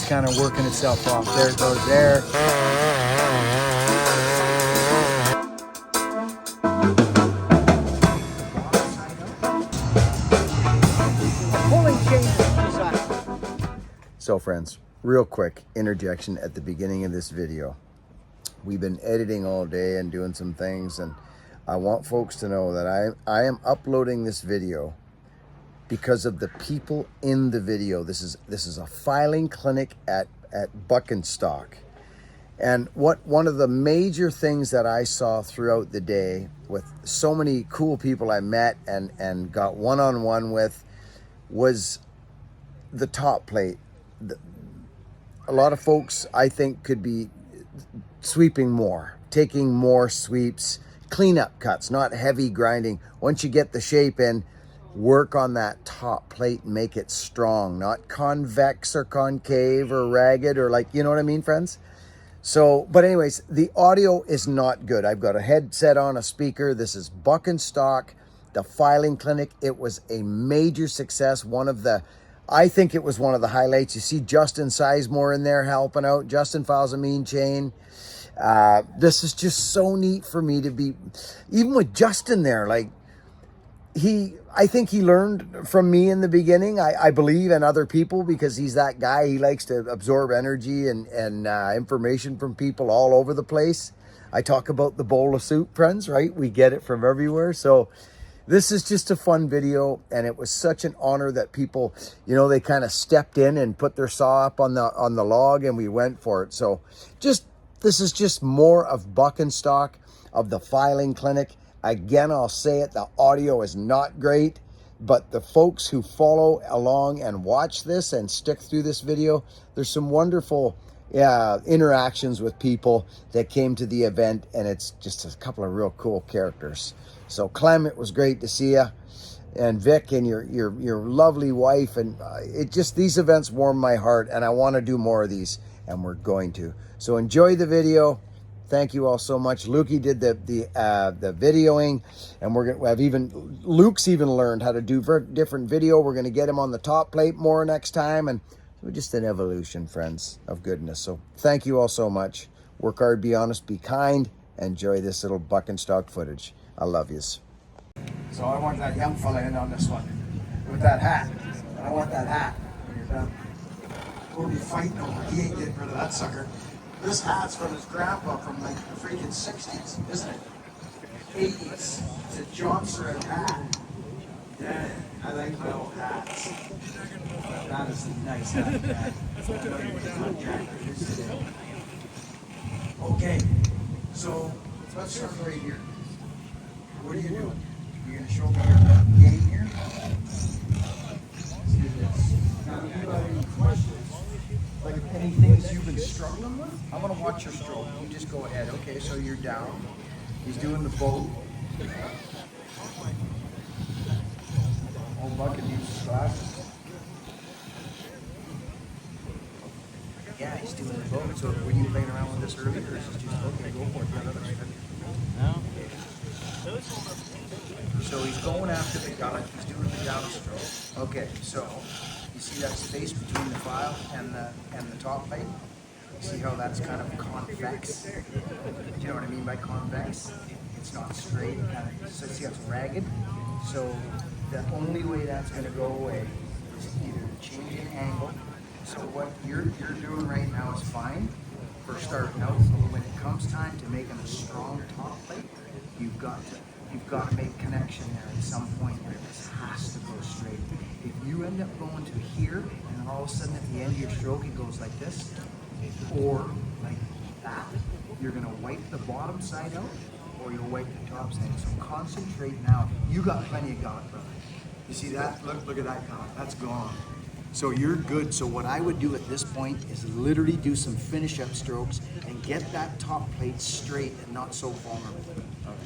just kind of working itself off. There it goes there. So friends, real quick interjection at the beginning of this video. We've been editing all day and doing some things, and I want folks to know that I am uploading this video because of the people in the video. This is a filing clinic at Buckin Stock. And one of the major things that I saw throughout the day with so many cool people I met and got one-on-one with was the top plate. A lot of folks, I think, could be sweeping more, taking more sweeps, cleanup cuts, not heavy grinding. Once you get the shape in, work on that top plate and make it strong, not convex or concave or ragged or like, you know what I mean, friends? So, but anyways, the audio is not good. I've got a headset on, a speaker. This is Buckin Stock, the filing clinic. It was a major success. I think it was one of the highlights. You see Justin Sizemore in there helping out. Justin files a mean chain. This is just so neat for me to be, even with Justin there, like I think he learned from me in the beginning, I believe, and other people, because he's that guy. He likes to absorb energy and information from people all over the place. I talk about the bowl of soup, friends, right? We get it from everywhere. So this is just a fun video, and it was such an honor that people, you know, they kind of stepped in and put their saw up on the log, and we went for it. So this is just more of Buckin Stock, of the filing clinic. Again, I'll say it, the audio is not great, but the folks who follow along and watch this and stick through this video, there's some wonderful interactions with people that came to the event, and it's just a couple of real cool characters. So Clem, it was great to see you, and Vic and your lovely wife, and it just, these events warm my heart, and I want to do more of these, and we're going to. So enjoy the video. Thank you all so much. Lukey did the videoing, and Luke's even learned how to do different video. We're gonna get him on the top plate more next time, and we're just an evolution, friends, of goodness. So thank you all so much. Work hard, be honest, be kind. Enjoy this little Buckin Stock footage. I love yous. So I want that young fella in on this one with that hat. I want that hat when you're done. We'll be fighting over. He ain't getting rid of that sucker. This hat's from his grandpa from like the freaking 60s, isn't it? 80s. It's a Johnson hat. Yeah, I like my old hats. That is a nice hat. Okay, so let's start right here. What are you doing? You're going to show me your game here? Let's do this. Now, if you have any questions, like any things you've been struggling with, I'm going to watch your stroke. You just go ahead. Okay, so you're down. He's doing the boat. Old Buckin needs his glasses. Yeah, he's doing the boat. So were you playing around with this earlier, or is this just, okay, go for it. No. So he's going after the gullet. He's doing the downstroke. Okay, so you see that space between the file and the top plate? You see how that's kind of convex? Do you know what I mean by convex? It's not straight, so see how it's ragged? So the only way that's going to go away is either changing angle. So what you're doing right now is fine for starting out. When it comes time to making a strong top plate, you've got to make connection there at some point where this has to go straight. If you end up going to here and all of a sudden at the end of your stroke it goes like this or like that, you're going to wipe the bottom side out or you'll wipe the top side. So concentrate now. You got plenty of gullet, brother. You see that? Look at that gullet. That's gone. So you're good. So what I would do at this point is literally do some finish up strokes and get that top plate straight and not so vulnerable.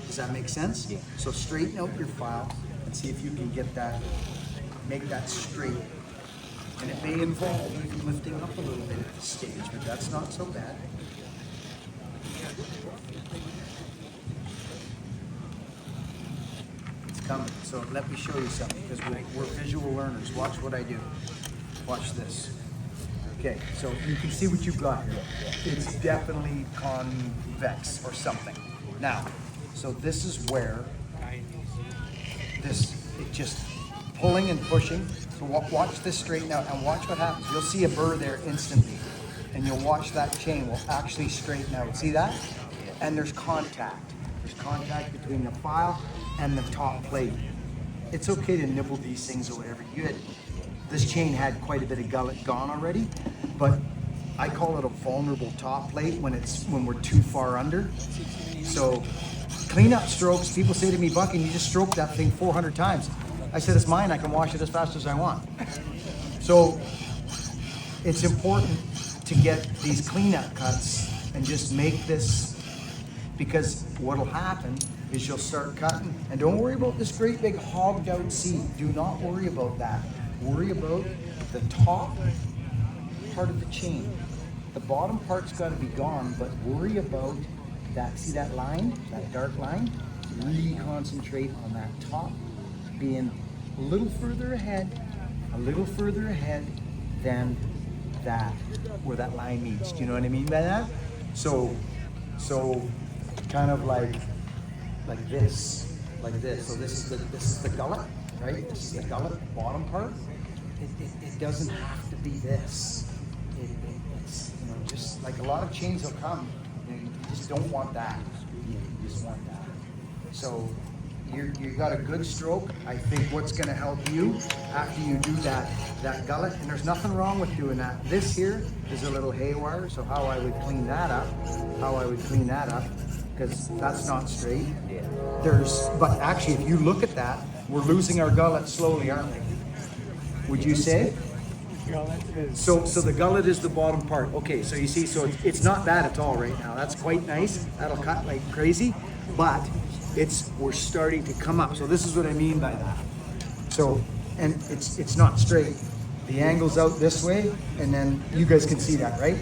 Does that make sense? Yeah. So straighten out your file and see if you can get that, make that straight. And it may involve even lifting up a little bit at this stage, but that's not so bad. It's coming. So let me show you something because we're visual learners. Watch what I do. Watch this. Okay, so you can see what you've got here. It's definitely convex or something. Now, so this is where it just pulling and pushing. So watch this straighten out and watch what happens. You'll see a burr there instantly. And you'll watch that chain will actually straighten out. See that? And there's contact. There's contact between the file and the top plate. It's okay to nibble these things or whatever. This chain had quite a bit of gullet gone already, but I call it a vulnerable top plate when we're too far under. So cleanup strokes, people say to me, Buckin, you just stroked that thing 400 times. I said, it's mine, I can wash it as fast as I want. So it's important to get these cleanup cuts and just make this, because what'll happen is you'll start cutting, and don't worry about this great big hogged out seed. Do not worry about that. Worry about the top part of the chain. The bottom part's got to be gone, but worry about that. See that line, that dark line? Really concentrate on that top being a little further ahead than that, where that line meets. Do you know what I mean by that? So kind of like this. So this is the gullet, right? This is the gullet, bottom part. It doesn't have to be this. It's, you know, just like a lot of chains will come, you just don't want that. You just want that. So you got a good stroke. I think what's going to help you after you do that gullet, and there's nothing wrong with doing that. This here is a little haywire, so how I would clean that up, because that's not straight. But actually, if you look at that, we're losing our gullet slowly, aren't we? Would you say? So the gullet is the bottom part. Okay, so you see, so it's not bad at all right now. That's quite nice. That'll cut like crazy, but we're starting to come up. So this is what I mean by that. So, and it's not straight. The angle's out this way, and then you guys can see that, right?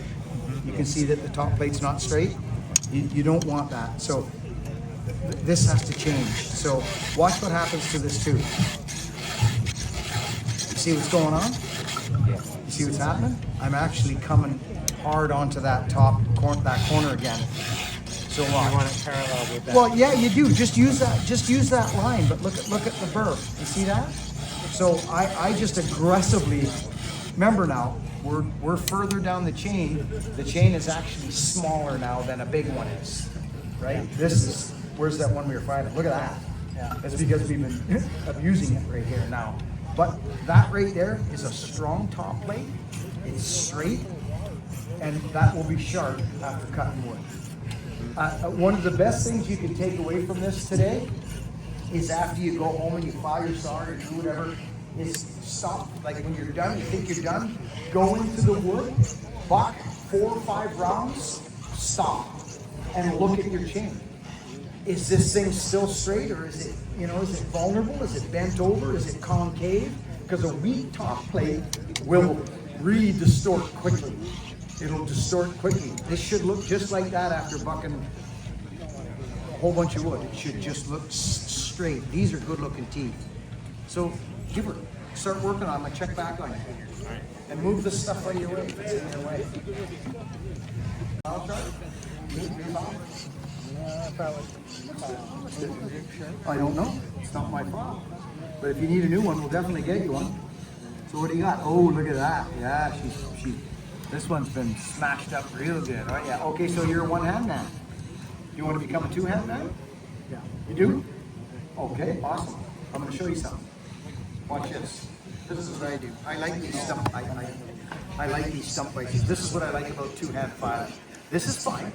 You can see that the top plate's not straight. You don't want that. So this has to change. So watch what happens to this too. See what's going on? Yeah. You see what's happening? I'm actually coming hard onto that corner again. So you want it parallel with that. Well, yeah, you do. Just use that line. But look at the burr. You see that? So I just aggressively. Remember now, we're further down the chain. The chain is actually smaller now than a big one is, right? This is where's that one we were fighting? Look at that. Yeah. It's because we've been abusing it right here now. But that right there is a strong top plate. It's straight, and that will be sharp after cutting wood. One of the best things you can take away from this today is after you go home and you file your saw or do whatever, is stop. Like when you're done, you think you're done, go into the wood, buck 4 or 5 rounds, stop, and look at your chain. Is this thing still straight, or is it, is it vulnerable? Is it bent over? Is it concave? Because a weak top plate will re-distort quickly. It'll distort quickly. This should look just like that after bucking a whole bunch of wood. It should just look straight. These are good looking teeth. So start working on them. Check back on it. And move this stuff out of your way if it's in your way. I don't know. It's not my fault. But if you need a new one, we'll definitely get you one. So what do you got? Oh, look at that. Yeah, this one's been smashed up real good. Right? Yeah. Okay, so you're a one-hand man. Do you want to become a two-hand man? Yeah. You do? Okay, awesome. I'm going to show you something. Watch this. This is what I do. I like these stump. I like these stump bites. This is what I like about two-hand filing. This is fine.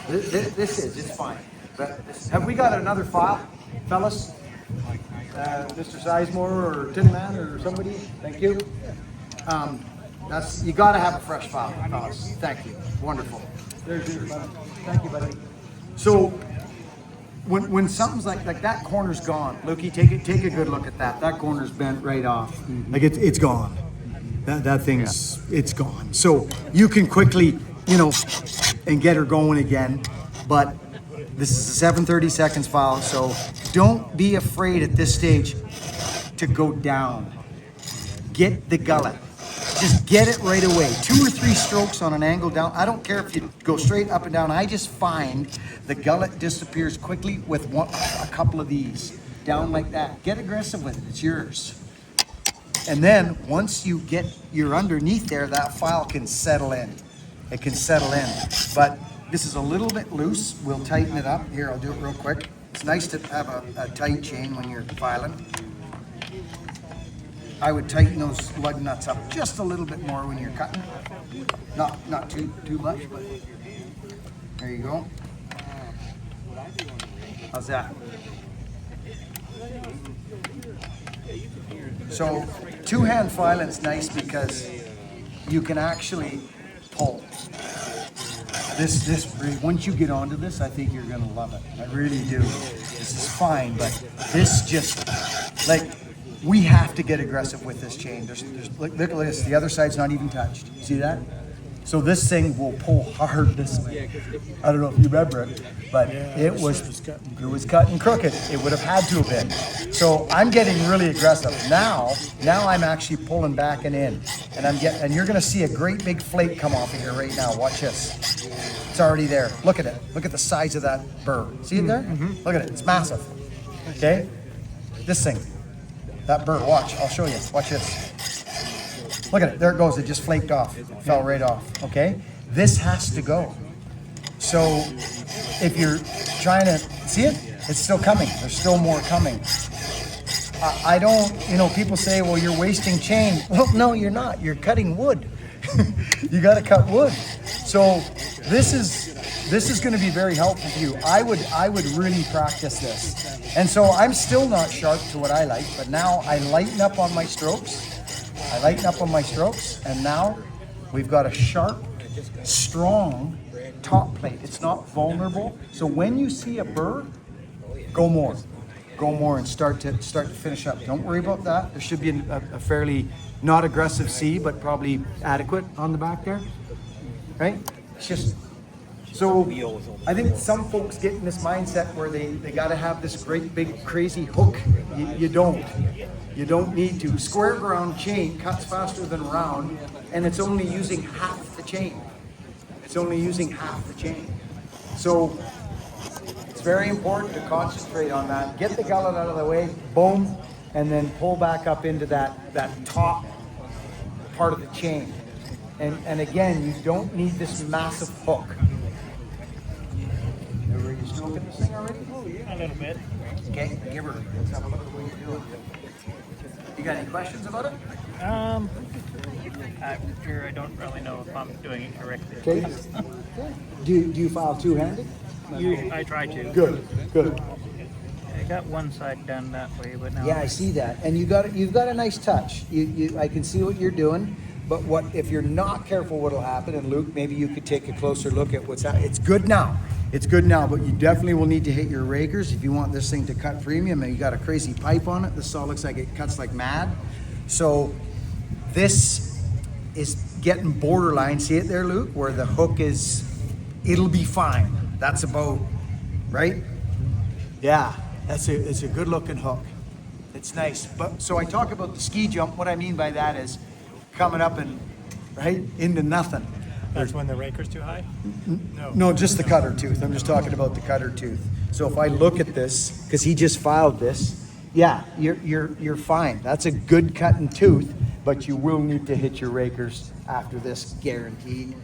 It's fine. But have we got another file, fellas? Mr. Sizemore or Tin Man or somebody? Thank you. You got to have a fresh file, fellas. Thank you. Wonderful. There's yours, buddy. Thank you, buddy. So when something's like that corner's gone, Lukey, take a good look at that. That corner's bent right off. Like it's gone. That thing's it's gone. So you can quickly, and get her going again. But this is a 730 seconds file, so don't be afraid at this stage to go down. Get the gullet. Just get it right away. 2 or 3 strokes on an angle down. I don't care if you go straight up and down. I just find the gullet disappears quickly with a couple of these. Down like that. Get aggressive with it. It's yours. And then once you're underneath there, that file can settle in. It can settle in. But this is a little bit loose. We'll tighten it up. Here, I'll do it real quick. It's nice to have a tight chain when you're filing. I would tighten those lug nuts up just a little bit more when you're cutting. Not too much, but there you go. How's that? So 2-hand filing's nice because you can actually pull. This once you get onto this, I think you're gonna love it. I really do. This is fine, but this just, like, we have to get aggressive with this chain. Look at this. The other side's not even touched. See that? So this thing will pull hard this way. I don't know if you remember it, but it was cut and crooked. It would have had to have been. So I'm getting really aggressive. Now I'm actually pulling back and in. And you're gonna see a great big flake come off of here right now. Watch this. It's already there. Look at it. Look at the size of that burr. See it there? Look at it. It's massive. Okay? This thing. That burr. Watch. I'll show you. Watch this. Look at it. There it goes. It just flaked off. It fell right off. Okay? This has to go. So if you're trying to see it, it's still coming. There's still more coming. I don't, people say, well, you're wasting chain. Well, no, you're not. You're cutting wood. You got to cut wood. So this is going to be very helpful for you. I would really practice this. And so I'm still not sharp to what I like, but now I lighten up on my strokes. And now we've got a sharp, strong top plate. It's not vulnerable. So when you see a burr, go more and start to finish up. Don't worry about that. There should be a fairly not aggressive C, but probably adequate on the back there, right? It's just, so I think some folks get in this mindset where they got to have this great big crazy hook. You don't need to. Square ground chain cuts faster than round, and it's only using half the chain. So it's very important to concentrate on that. Get the gullet out of the way, boom, and then pull back up into that top part of the chain. And again, you don't need this massive hook. Are you smoking this thing already? Oh yeah, a little bit. Okay, give her. Let's have a look at what you're doing. You got any questions about it? I'm sure I don't really know if I'm doing it correctly. Okay. Do you file two-handed? Usually, I try to. Good. I got one side done that way, but now. Yeah, I see that, and you've got a nice touch. I can see what you're doing, but if you're not careful, what'll happen? And Luke, maybe you could take a closer look at what's happening. It's good now, but you definitely will need to hit your rakers if you want this thing to cut premium. And you got a crazy pipe on it. This saw looks like it cuts like mad. So this is getting borderline. See it there, Luke, where the hook is. It'll be fine. That's about right. Yeah. It's a good looking hook. It's nice. But so I talk about the ski jump. What I mean by that is coming up and right into nothing. That's when the raker's too high? No, just the cutter tooth. I'm just talking about the cutter tooth. So if I look at this, because he just filed this, yeah, you're fine. That's a good cutting tooth, but you will need to hit your rakers after this, guaranteed.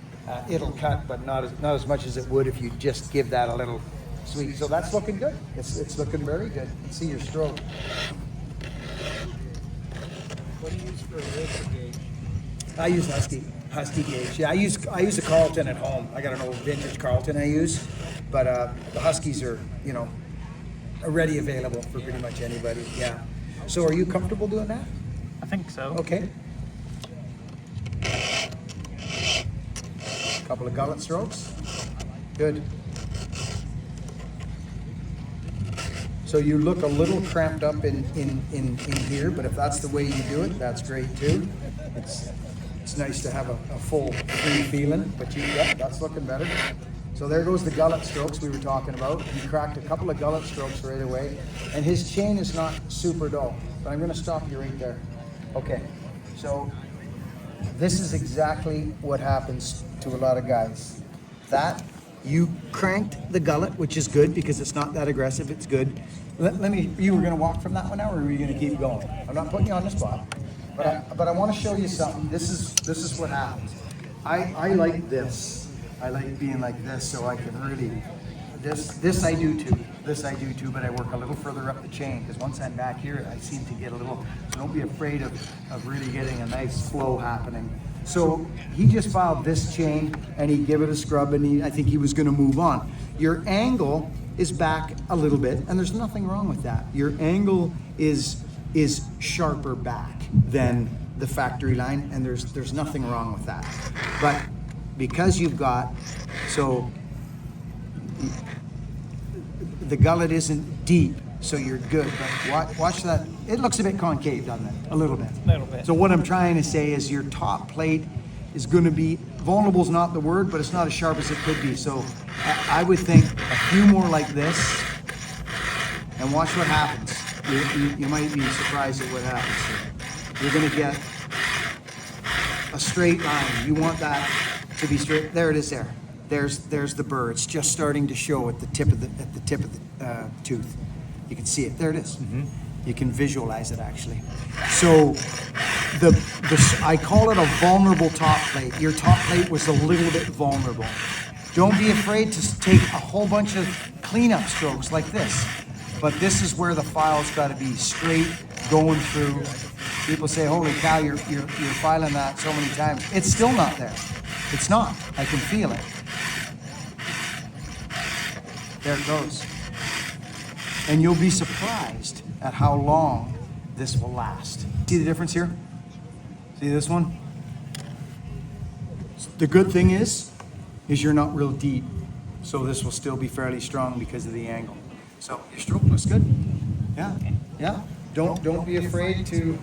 It'll cut, but not as much as it would if you just give that a little sweet. So that's looking good. It's looking very good. Let's see your stroke. What do you use for a raker gauge? I use Husky gauge. Yeah, I use a Carlton at home. I got an old vintage Carlton I use, but the Huskies are already available for pretty much anybody. Yeah. So are you comfortable doing that? I think so. Okay. Couple of gullet strokes. Good. So you look a little cramped up in here, but if that's the way you do it, that's great too. It's nice to have a full free feeling, but that's looking better. So there goes the gullet strokes we were talking about. He cracked a couple of gullet strokes right away, and his chain is not super dull, but I'm gonna stop you right there. Okay, so this is exactly what happens to a lot of guys. That, you cranked the gullet, which is good because it's not that aggressive, it's good. Let me, you were gonna walk from that one now, or were you gonna keep going? I'm not putting you on the spot, but I wanna show you something. This is what happens. I like this. I like being like this so I can really, this I do too. This I do too, but I work a little further up the chain because once I'm back here, I seem to get a little, so don't be afraid of really getting a nice flow happening. So he just filed this chain and he gave it a scrub and I think he was gonna move on. Your angle is back a little bit and there's nothing wrong with that. Your angle is sharper back than the factory line and there's nothing wrong with that. But because you've got, so the gullet isn't deep, so you're good, but watch that. It looks a bit concave, doesn't it? A little bit. A little bit. So what I'm trying to say is your top plate is going to be, vulnerable is not the word, but it's not as sharp as it could be. So I would think a few more like this, and watch what happens. You might be surprised at what happens. You're going to get a straight line. You want that to be straight. There it is there. There's the burr. It's just starting to show at the tip of the tooth. You can see it. There it is. You can visualize it actually. So I call it a vulnerable top plate. Your top plate was a little bit vulnerable. Don't be afraid to take a whole bunch of cleanup strokes like this. But this is where the file's got to be straight, going through. People say, "Holy cow, you're filing that so many times." It's still not there. It's not. I can feel it. There it goes. And you'll be surprised at how long this will last. See the difference here? See this one? The good thing is you're not real deep. So this will still be fairly strong because of the angle. So your stroke looks good. Yeah, yeah. Don't be afraid to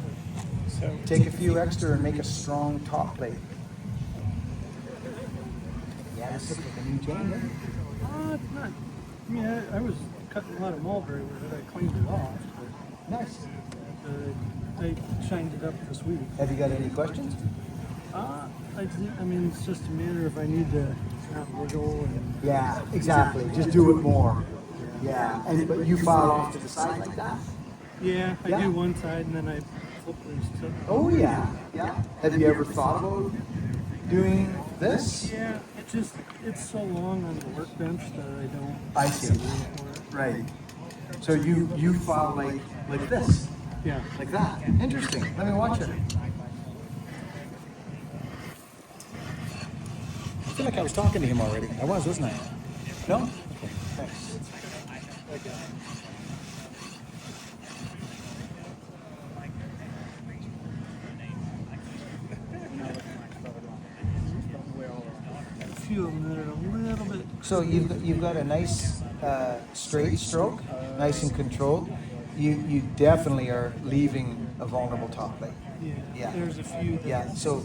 take a few extra and make a strong top plate. Yeah, this looks like a new chain, right? It's not. I mean, I was cutting a lot of mulberry with it. I cleaned it off. But, Nice. I shined it up this week. Have you got any questions? I mean, it's just a matter if I need to not wiggle and. Yeah, exactly. Just do it more. Yeah, but you file off to the side like that? Yeah, I Yeah. do one side and then I flip these to. Oh yeah, yeah. Have you ever thought about doing this? Yeah, it's so long on the workbench that I don't. I see. have room for it. Right. So you file like this, Yeah. like that. Interesting. Let me watch it. I feel like I was talking to him already. I was, wasn't I? No? Okay, thanks. A few of them that are a little bit. So you've got a nice straight stroke, nice and controlled. You definitely are leaving a vulnerable top plate. Yeah. Yeah. There's a few. That, Yeah. So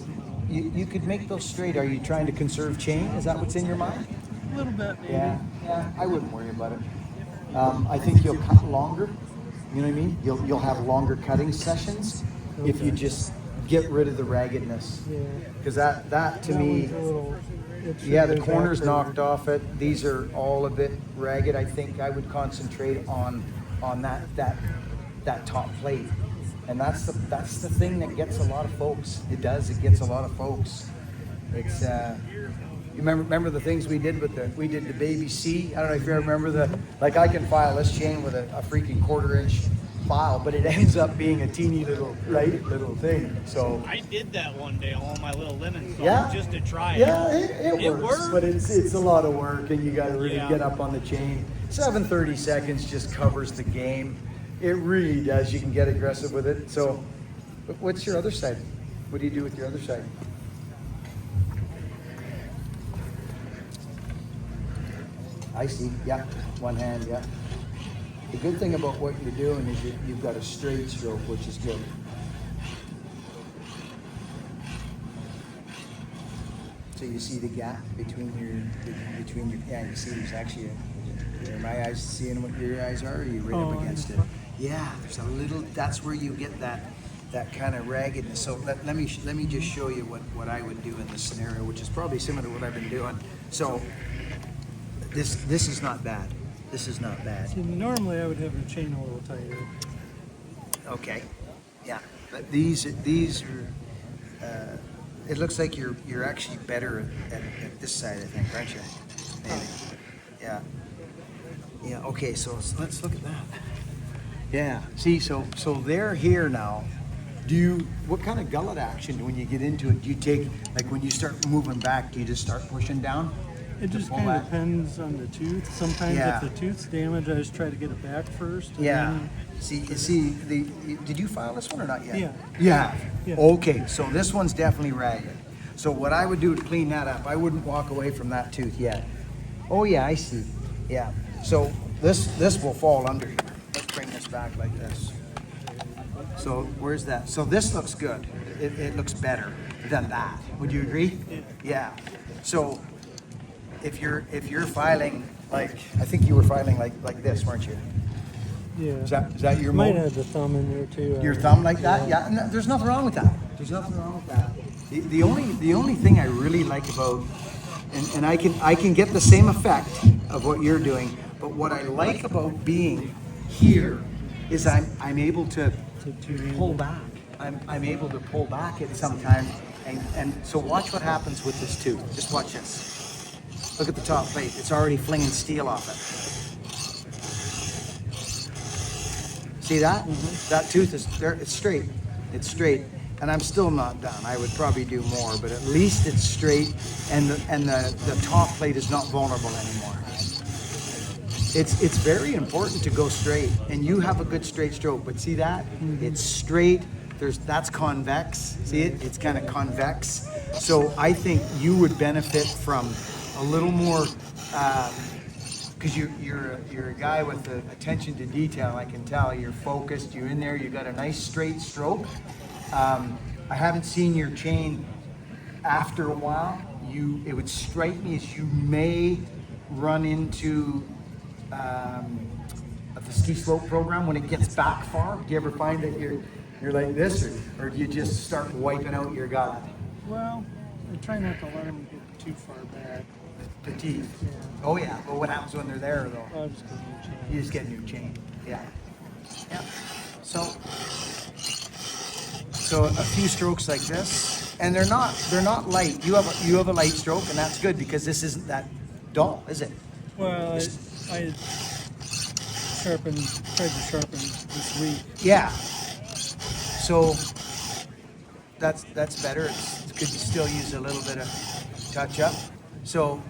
you could make those straight. Are you trying to conserve chain? Is that what's in your mind? A little bit, maybe. Yeah. I wouldn't worry about it. I think you'll cut longer. You know what I mean? You'll have longer cutting sessions if you just get rid of the raggedness. Yeah. Because that to That me. one's a little- it should Yeah, the be back corner's there. knocked off it. These are all a bit ragged. I think I would concentrate on that top plate. And that's the thing that gets a lot of folks. It does. It gets a lot of folks. It's you remember the things we did we did the baby C. I don't know if you remember like I can file this chain with a freaking 1/4 inch file, but it ends up being a teeny little thing. So I did that one day on my little lemon song Yeah. just to try it. yeah, it works, works. but it's a lot of work, and you got to really Yeah. get up on the chain. 7:30 seconds just covers the game. It really does. You can get aggressive with it. So, what's your other side? What do you do with your other side? I see. Yeah, one hand. Yeah. The good thing about what you're doing is you've got a straight stroke, which is good. So you see the gap between your yeah, you see there's actually are my eyes seeing what your eyes are, or are you right up against it? Yeah, there's a little, that's where you get that that kind of raggedness. So let me just show you what I would do in this scenario, which is probably similar to what I've been doing. So this is not bad. This is not bad. See, normally I would have your chain a little tighter. Okay, yeah, but these are. It looks like you're actually better at this side, I think, aren't you? Maybe. Yeah. Yeah. Okay. So let's look at that. Yeah. See. So they're here now. What kind of gullet action when you get into it? Do you take, like, when you start moving back? Do you just start pushing down? It just kind of depends on the tooth. Sometimes Yeah. if the tooth's damaged, I just try to get it back first. And Yeah. then- Did you file this one or not yet? Yeah. Yeah. Yeah. Okay, so this one's definitely ragged. So what I would do to clean that up, I wouldn't walk away from that tooth yet. Oh yeah, I see. Yeah. So this will fall under here. Let's bring this back like this. So where's that? So this looks good. It looks better than that. Would you agree? Yeah. So if you're filing, like, I think you were filing like this, weren't you? Yeah. Is that your Might mold? have the thumb in there too. Your thumb like that? Yeah. No, there's nothing wrong with that. There's nothing wrong with that. The only thing I really like about, and I can get the same effect of what you're doing, but what I like about being here is I'm able to pull back. I'm able to pull back at sometimes, and so watch what happens with this tooth. Just watch this. Look at the top plate. It's already flinging steel off it. See that? That tooth is there. It's straight. It's straight, and I'm still not done. I would probably do more, but at least it's straight, and the top plate is not vulnerable anymore. It's very important to go straight, and you have a good straight stroke. But see that? It's straight. That's convex. See it? It's kind of convex. So I think you would benefit from a little more. Because you're a guy with the attention to detail. I can tell you're focused. You're in there. You got a nice straight stroke. I haven't seen your chain after a while. It would strike me as you may run into the ski slope program when it gets back far. Do you ever find that you're like this, or do you just start wiping out your gut? Well, I try not to let them get too far back. The teeth. Yeah. Oh yeah. But what happens when they're there though? I'll just get a new chain. You just get a new chain. Yeah. Yeah. So a few strokes like this, and they're not light. You have a light stroke, and that's good because this isn't that dull, is it? Well, I tried to sharpen this week. Yeah. So that's better. It's good to still use a little bit of touch up. So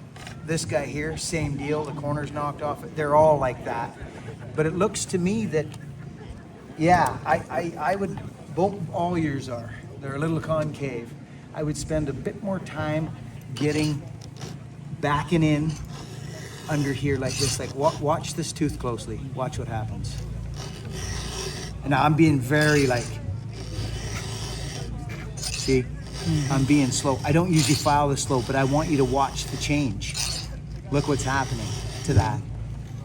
this guy here, same deal. The corner's knocked off. They're all like that. But it looks to me that, yeah, I would, both all yours are. They're a little concave. I would spend a bit more time backing in under here like this. Like, watch this tooth closely. Watch what happens. And now I'm being very like, see, I'm being slow. I don't usually file this slow, but I want you to watch the change. Look what's happening to that.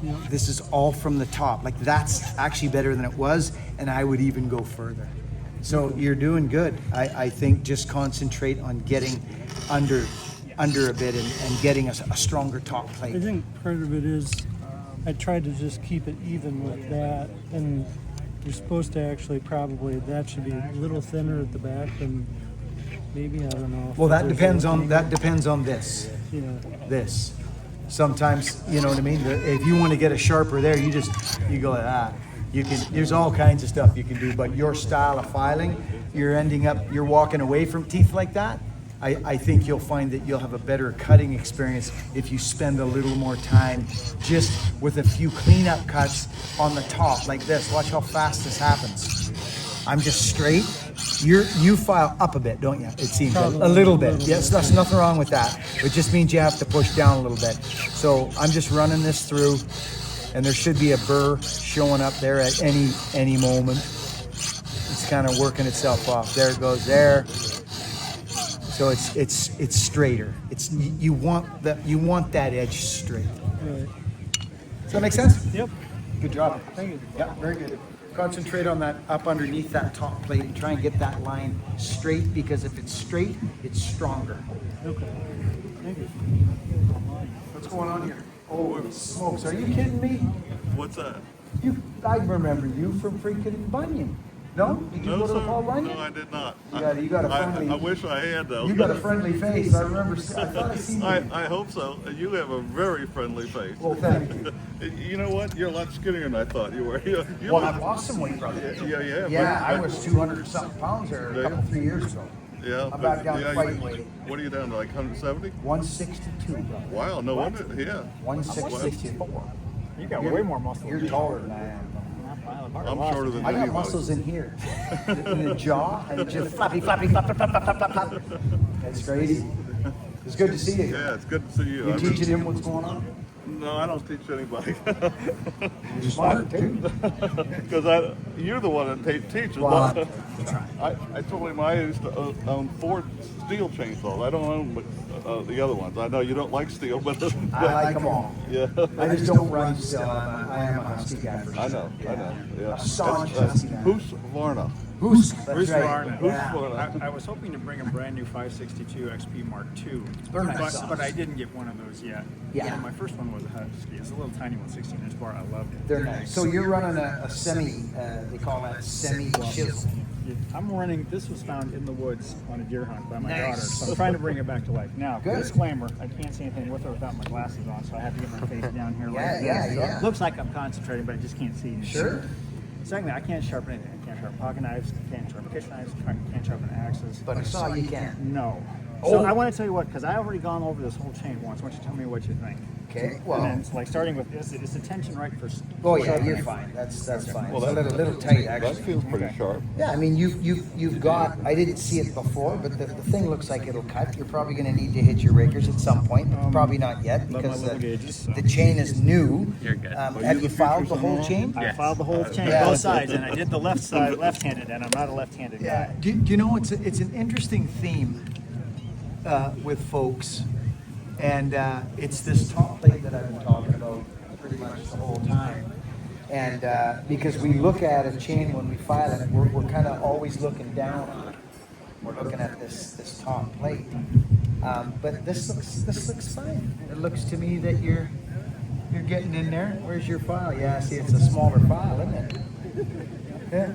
Yeah. This is all from the top. Like, that's actually better than it was, and I would even go further. So you're doing good. I think just concentrate on getting under a bit and getting a stronger top plate. I think part of it is I tried to just keep it even with that, and you're supposed to actually that should be a little thinner at the back, and maybe, I don't know. Well, that depends on this. Yeah. This. Sometimes, you know what I mean? If you want to get a sharper there, you go like that. There's all kinds of stuff you can do, but your style of filing, you're walking away from teeth like that. I think you'll find that you'll have a better cutting experience if you spend a little more time just with a few cleanup cuts on the top like this. Watch how fast this happens. I'm just straight. You file up a bit, don't you? It seems a little bit. Yes, there's nothing wrong with that. It just means you have to push down a little bit. So I'm just running this through, and there should be a burr showing up there at any moment. It's kind of working itself off. There it goes there. So it's straighter. You want that edge straight. Right. Does that make sense? Yep. Good job. Thank you. Yeah, very good. Concentrate on that up underneath that top plate and try and get that line straight, because if it's straight, it's stronger. Okay. Thank you. What's going on here? Oh, smokes. Are you kidding me? What's that? I remember you from freaking Bunyan. No? Did you No, go to the sir. Paul Bunyan? No, I did not. You got a friendly. I wish I had though. You got a friendly face. I remember. I thought I seen you. I hope so. You have a very friendly face. Well, thank you. You know what? You're a lot skinnier than I thought you were. You Well, I've lost some weight, brother. Yeah. Yeah, I but- was 200 something pounds there a couple, 3 years ago. Yeah. I'm but- back down yeah, to fighting weight. What are you down to? Like 170? 162, brother. Wow. No wonder. Yeah. 164. You got way more muscle. You're taller than I am. I'm shorter than I got anybody. muscles in here, in the jaw, and just flappy, flap, flap, flap, flap, flap, flap. That's crazy. It's good to see you. Yeah, it's good to see you. You I mean, teaching him what's going on? no, I don't teach anybody. You're smart too. Because you're the one that teaches. Wow. I told him I used to own 4 steel chainsaws. I don't own the other ones. I know you don't like steel, but I like them all. yeah. I just don't run still. I am a husky guy for sure. I know. Yeah. A staunch husky guy. Husqvarna. Who's? That's Bruce right. Varna. Yeah. Husqvarna. I was hoping to bring a brand new 562 XP Mark II, They're nice. but I didn't get one of those yet. Yeah. And my first one was a Husky. It's a little tiny one, 16-inch bar. I loved it. They're nice. So you're running a semi, they call that semi chisel. I'm running. This was found in the woods on a deer hunt by my Nice. daughter, so I'm trying to bring it back to life. Now, Good. disclaimer: I can't see anything with or without my glasses on, so I have to get my face down here like this. Yeah. Looks like I'm concentrating, but I just can't see anything. Sure. Secondly, I can't sharpen anything. I can't sharpen pocket knives, can't sharpen kitchen knives, can't sharpen axes. But I saw you can. No. Oh. So I want to tell you what, because I've already gone over this whole chain once. Why don't you tell me what you think? Okay. Well. And then it's like starting with is the tension right for? Oh yeah, sharpening? you're fine. That's fine. Well, It's a little tight That actually. feels pretty sharp. Yeah, I mean you've got. I didn't see it before, but the thing looks like it'll cut. You're probably going to need to hit your rakers at some point. But probably not yet love because my little gauges, so. the chain is new. You're good. Have you filed the whole chain? I filed the whole chain, Yeah. both sides, and I did the left side left-handed, and I'm not a left-handed Yeah. guy. Do you know it's an interesting theme with folks, and it's this top plate that I've been talking about pretty much the whole time. And because we look at a chain when we file it, we're kind of always looking down on it. We're looking at this top plate. But this looks fine. It looks to me that you're getting in there. Where's your file? Yeah, see, it's a smaller file, isn't it? Yeah.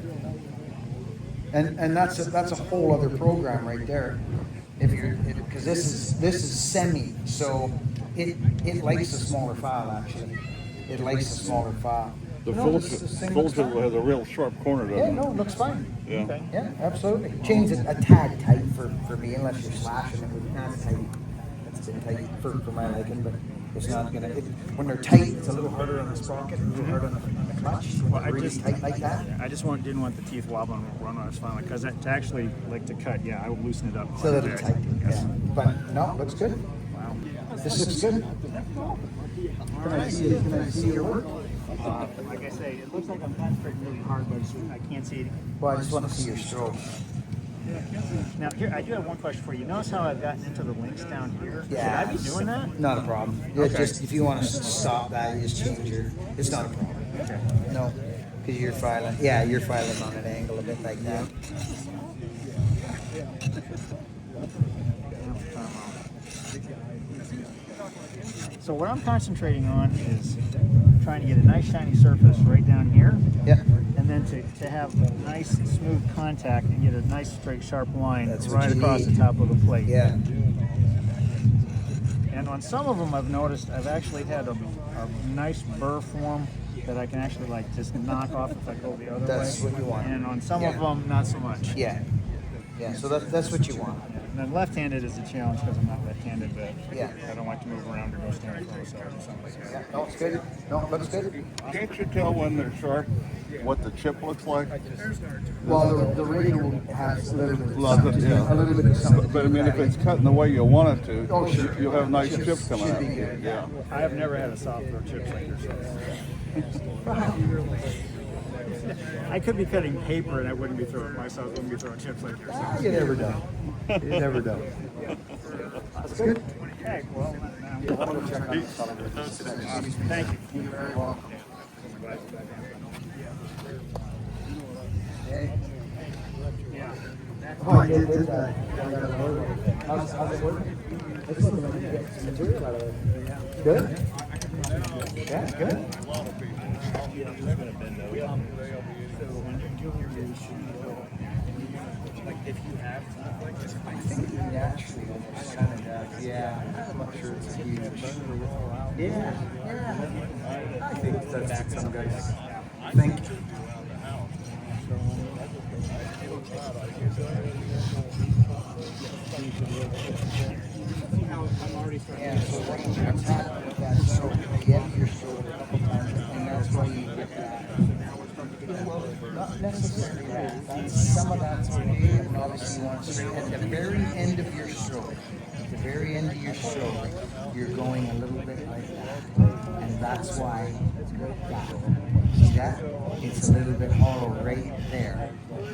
And that's a whole other program right there. Because this is semi, so it likes a smaller file actually. It likes a smaller file. The No, full this thing looks fine. has a real sharp corner, doesn't Yeah, it? no, it looks fine. Yeah. Okay. Yeah, absolutely. Chain's a tad tight for me, unless you're slashing it with not tight. It's a bit tight for my liking, but it's not gonna. When they're tight, it's a little harder on the sprocket, a little harder on the clutch. Well, When they're really tight like that. I just didn't want the teeth wobbling when I was filing, because to actually like to cut, yeah, I would loosen it up. It's a little bit. tight. Yes. Yeah. But no, looks good. Wow. This looks good. Can I see your work? Like I say, it looks like I'm concentrating really hard, but I can't see it. Well, I just want to see your stroke. Now, here, I do have one question for you. Notice how I've gotten into the links down here? Yeah. Should I be doing that? Not a problem. Yeah, Okay. just if you want to stop that, you just change your. It's not a problem. Okay. No, because you're filing. Yeah, you're filing on an angle a bit like that. So what I'm concentrating on is trying to get a nice shiny surface right down here, Yeah. and then to have nice smooth contact and get a nice straight sharp line That's what right you across need. the top of the plate. Yeah. And on some of them I've noticed I've actually had a nice burr form that I can actually like just knock off if I go the other That's way. what you want. And on some of Yeah. them, not so much. Yeah. Yeah. So that's what you want. And then left-handed is a challenge because I'm not left-handed, but Yeah. I don't like to move around or go stand in front of or something like Yeah. that. No, it's good. No, it looks good. Can't you tell when they're sharp what the chip looks like? Well, the Raker has a little bit. Love it, yeah. A little bit of something. But I mean, if it's cutting the way you want it to, Oh, sure. you'll have nice Should- chips coming should out. be good. Yeah. I have never had a soft throw chips like yourself. I could be cutting paper and I wouldn't be throwing chips like yourself. You never know. You never know. That's good. Okay, well, I'm gonna go check on this. thank you. You're very welcome. okay? Oh, I did that. How's it working? It's looking like you get some material out of it. Good? Yeah, good. I think it naturally almost kind of does. Yeah, I'm not sure it's huge. Yeah, yeah. I think that's what some guys think. Yeah, so what's happening with that stroke, the end of your stroke a couple times, and that's why you get that. Well, not necessarily that. Some of that's okay, and obviously you want to at the very end of your stroke. At the very end of your stroke, you're going a little bit like that, and that's why that. See that? It's a little bit hollow right there.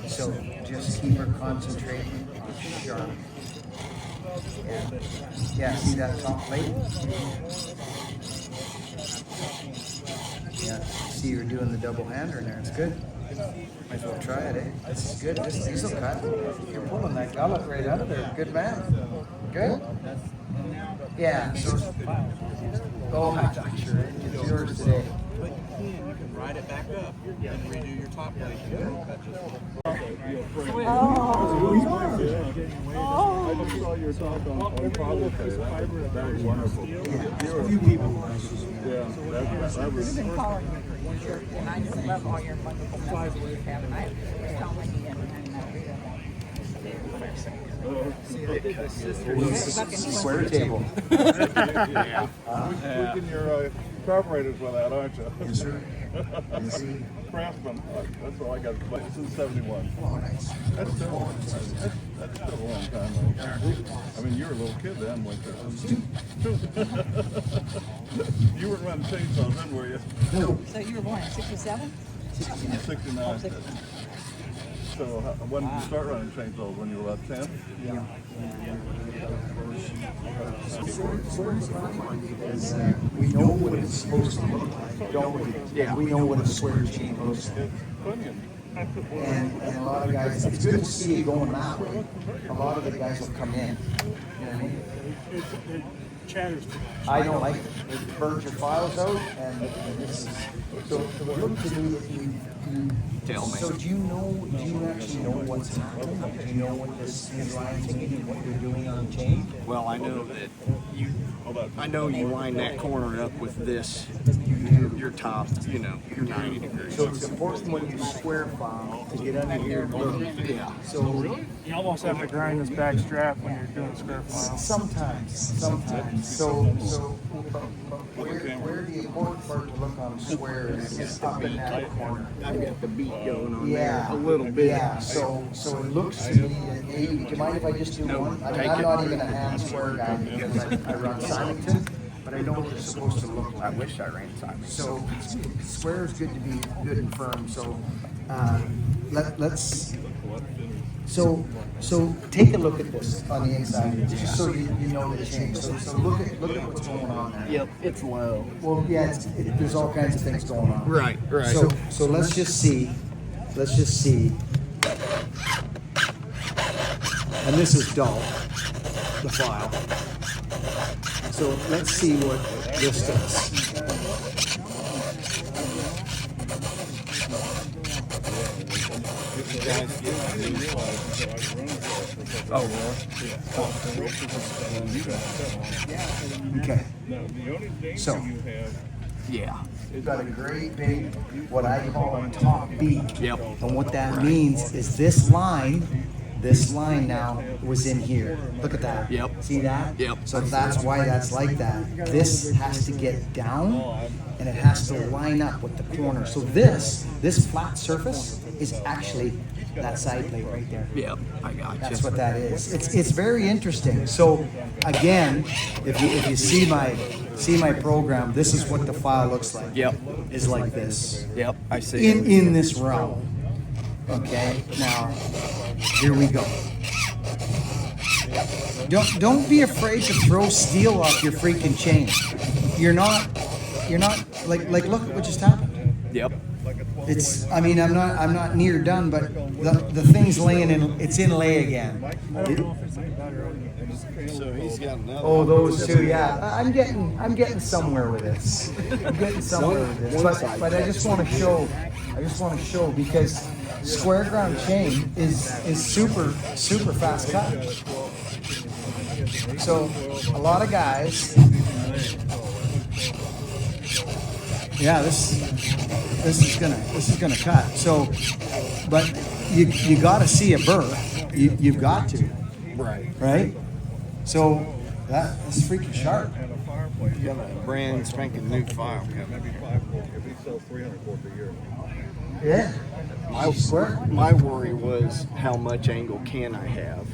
So just keep her concentrating on sharp. Yeah. Yeah, see that top plate? Yeah, see you're doing the double hander in there. It's good. Might as well try it, eh? This is good. This will cut. You're pulling that gullet right out of there. Good man. Good? Yeah, so. Oh, I'm not sure. It's yours today. But you can ride it back up and redo your top plate. I just saw your talk on Father's Day. That was wonderful. A few people. Yeah, that was. And I just love all your wonderful messages you have, and I was telling you Square table. Tweaking your carburetors with that, aren't you? Yes, sir. Yes, sir. Craftsman. That's all I got. It's in '71. Oh, nice. That's still a long time though. I mean, you were a little kid then, weren't you? You weren't running chainsaws then, were you? So you were born in 67? 69. So when did you start running chainsaws? When you were about 10? Yeah. We know what it's supposed to look like, don't we? Yeah. We know what a square chain looks like. And a lot of guys, it's good to see it going that way. A lot of the guys will come in. You know what I mean? It chatters too much. I don't like it. It burns your files out, and this is, so look to me if you tell me. So do you actually know what's happening? Do you know what this is lining and what you're doing on the chain? Well, I know that you line that corner up with this, your top, your 90 degrees. So it's important when you square file to get under here and look. Yeah. So You almost have to grind this back strap when you're doing square file. sometimes. So where the important part to look on square is up in that corner. I've got the beat going on Yeah, there a little bit. Yeah, so it looks to me that maybe, do you mind if I just do one? I mean, I'm not even a hand square guy because I run Symington, but I know what it's supposed to look like. I wish I ran Simon. So square is good to be good and firm. So let's. So take a look at this on the inside, just so you know the change. So look at what's going on there. Yep, it's low. Well, yeah, there's all kinds of things going on. Right. So let's just see. And this is dull, the file. So let's see what this does. Oh, really? Okay. So Yeah. we've got a great big, what I call a top beat. Yep. And what that means is this line now was in here. Look at that. Yep. See that? Yep. So that's why that's like that. This has to get down and it has to line up with the corner. So this flat surface is actually that side plate right there. Yep, I got you. That's what that is. It's very interesting. So again, if you see my program, this is what the file looks like. Yep. Is like this. Yep, I see. In this realm. Okay. Now, here we go. Don't be afraid to throw steel off your freaking chain. You're not like look at what just happened. Yep. It's, I mean, I'm not near done, but the thing's laying in, it's in lay again. I don't know if it's any better. So he's got another. Oh, those two, yeah. I'm getting somewhere with this. I'm getting somewhere with this. But I just want to show, because square ground chain is super fast cut. So a lot of guys, yeah, this is gonna cut. So, but you got to see a burr. You've got to. Right. So that's freaking sharp. You got a brand spanking new file coming. Yeah. My worry was how much angle can I have.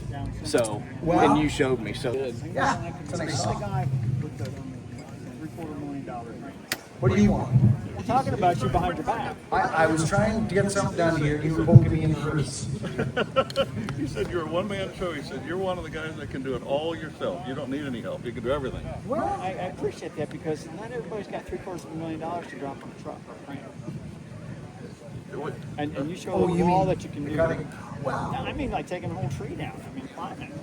So, and you showed me. So, Yeah. It's a nice The saw. guy with the $750 million ring. What do you want? We're talking about you behind your back. I was trying to get something done here. You were poking me in the ribs. He said you're a one-man show. He said you're one of the guys that can do it all yourself. You don't need any help. You can do everything. Well, I appreciate that because not everybody's got $750,000 to drop on a truck. Right? And you show all that you can do. Wow. I mean, like taking a whole tree down. I mean, climbing.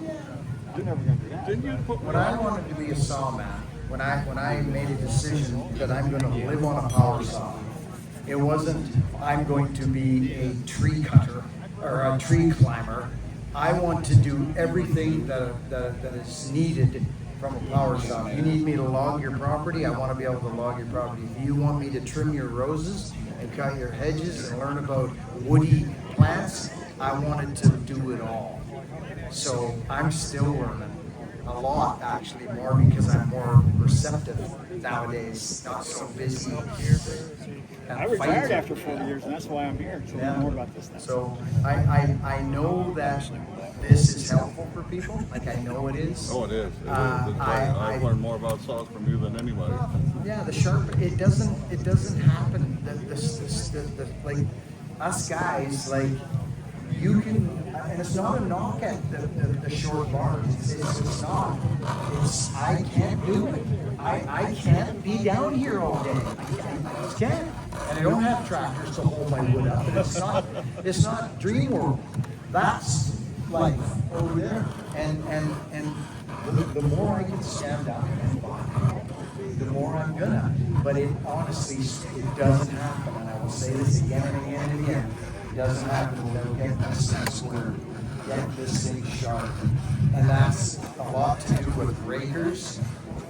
You're never going to do that. Didn't you put When I wanted to be a sawman, when I made a decision that I'm going to live on a power saw, it wasn't I'm going to be a tree cutter or a tree climber. I want to do everything that is needed from a power saw. If you need me to log your property, I want to be able to log your property. If you want me to trim your roses and cut your hedges and learn about woody plants, I wanted to do it all. So I'm still learning a lot, actually, more because I'm more receptive nowadays, not so busy. I retired after 40 years, and that's why I'm here to learn more about this now. So I know that this is helpful for people. Like, I know it is. Oh, it is. I've learned more about saws from you than anybody. Yeah, the sharp. It doesn't happen. Like us guys, like you can, and it's not a knock at the short bars. It's not. It's I can't do it. I can't be down here all day. I just can't. And I don't have tractors to hold my wood up. And it's not dream world. That's life over there. And the more I can stand up and buy, the more I'm gonna. But it honestly, it doesn't happen. And I will say this again and again and again. It doesn't happen without getting this thing square, get this thing sharp. And that's a lot to do with rakers.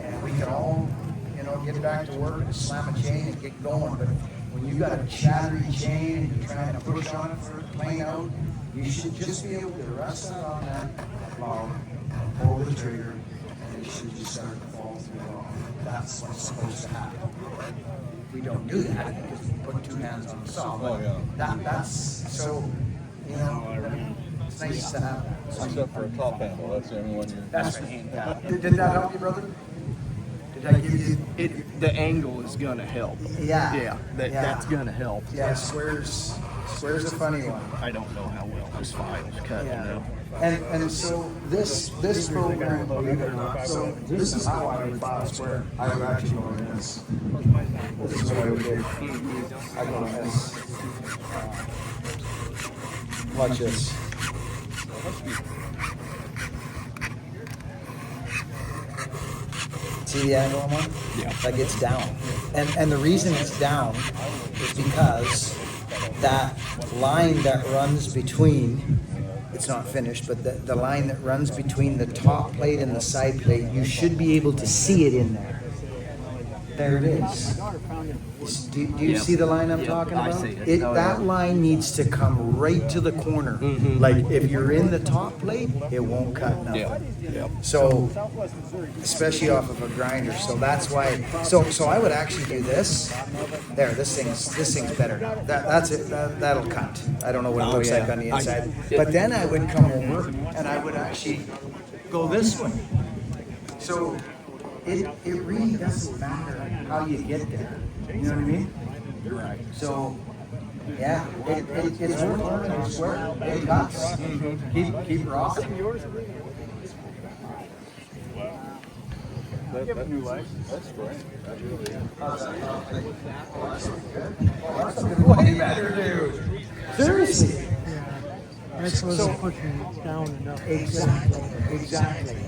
And we can all, get back to work and slam a chain and get going. But when you got a chattery chain and you're trying to push on it for it plain out, you should just be able to rest out on that log, pull the trigger, and it should just start to fall through the log. That's what's supposed to happen. We don't do that because we put two hands on the saw. Oh, yeah. That's so, it's nice to have that. Except for a top handle. That's the only one you... That's right. Yeah. Did that help you, brother? Did I give you? the angle is gonna help. Yeah. That's gonna help. Yeah, square's a funny one. I don't know how well this file's cut. And so this program, believe it or not, so this is how I would file square. I would actually go in this. This is what I would do. I go in this. Watch this. See the angle I'm on? Yeah. Like it's down. And the reason it's down is because that line that runs between, it's not finished, but the line that runs between the top plate and the side plate, you should be able to see it in there. There it is. Do you see the line I'm talking about? I see it. That line needs to come right to the corner. Like if you're in the top plate, it won't cut nothing. So, especially off of a grinder. So that's why. So I would actually do this. There, this thing's better now. That's it. That'll cut. I don't know what it looks like on the inside. But then I would come over and I would actually go this way. So it really doesn't matter how you get there. You know what I mean? Right. So, yeah, it's worth learning. It's square. It cuts. Keep rocking. Give it new life. That's great. That really is. Way better, dude. Seriously. That's wasn't pushing it down enough. Exactly.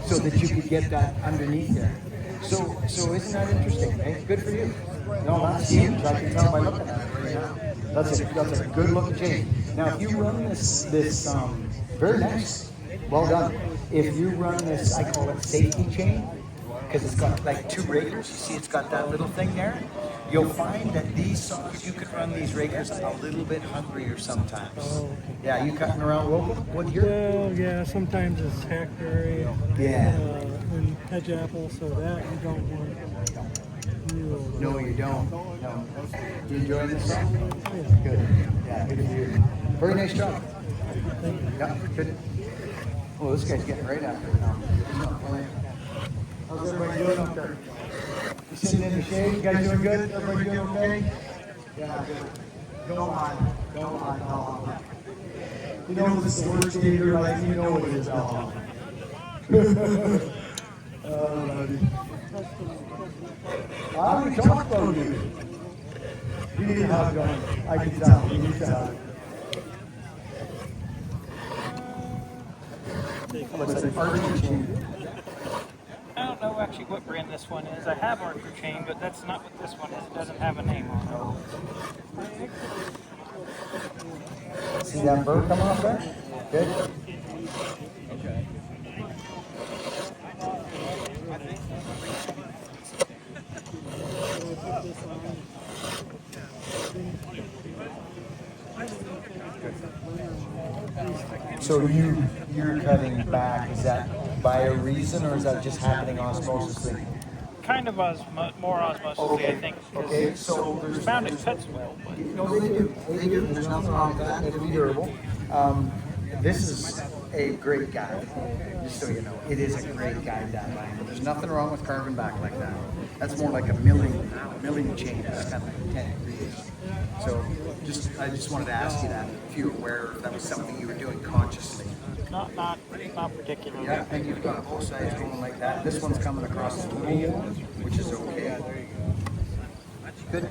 So that you could get that underneath there. So isn't that interesting? Eh? Good for you. No, that's huge. I can tell by looking at it right now. That's a good looking chain. Now, if you run this very nice, well done. If you run this, I call it safety chain, because it's got like 2 Rakers. You see, it's got that little thing there. You'll find that these songs, you could run these Rakers a little bit hungrier sometimes. Yeah, you cutting around wood here? Well, yeah, sometimes it's hackberry Yeah. and hedge apple, so that you don't want. No, you don't. No. You enjoying this song? Yeah. Good. Yeah, good for you. Very nice job. Yeah, good. Oh, this guy's getting right after it now. How's everybody doing up there? You sitting in the shade? You guys doing good? Everybody doing okay? Yeah, good. Go on. You know this is the worst day of your life. You know what it is, Al. I already talked about you. You need to have it on. I can tell. You need to have it. Looks like archery chain. I don't know actually what brand this one is. I have Archer chain, but that's not what this one is. It doesn't have a name on it. See that bird coming off there? Good. So you're cutting back. Is that by a reason, or is that just happening osmosisly? Kind of more osmosisly, I think. Okay. So There's found it cuts well, but no, they do. They do. There's nothing wrong with that. It'll be durable. This is a great guide. Just so you know, it is a great guide, that line. There's nothing wrong with carving back like that. That's more like a milling chain. It's kind of like 10 degrees. So I just wanted to ask you that, if you were aware if that was something you were doing consciously. not particularly. Yeah, and you've got both sides going like that. This one's coming across the middle, which is okay. Good.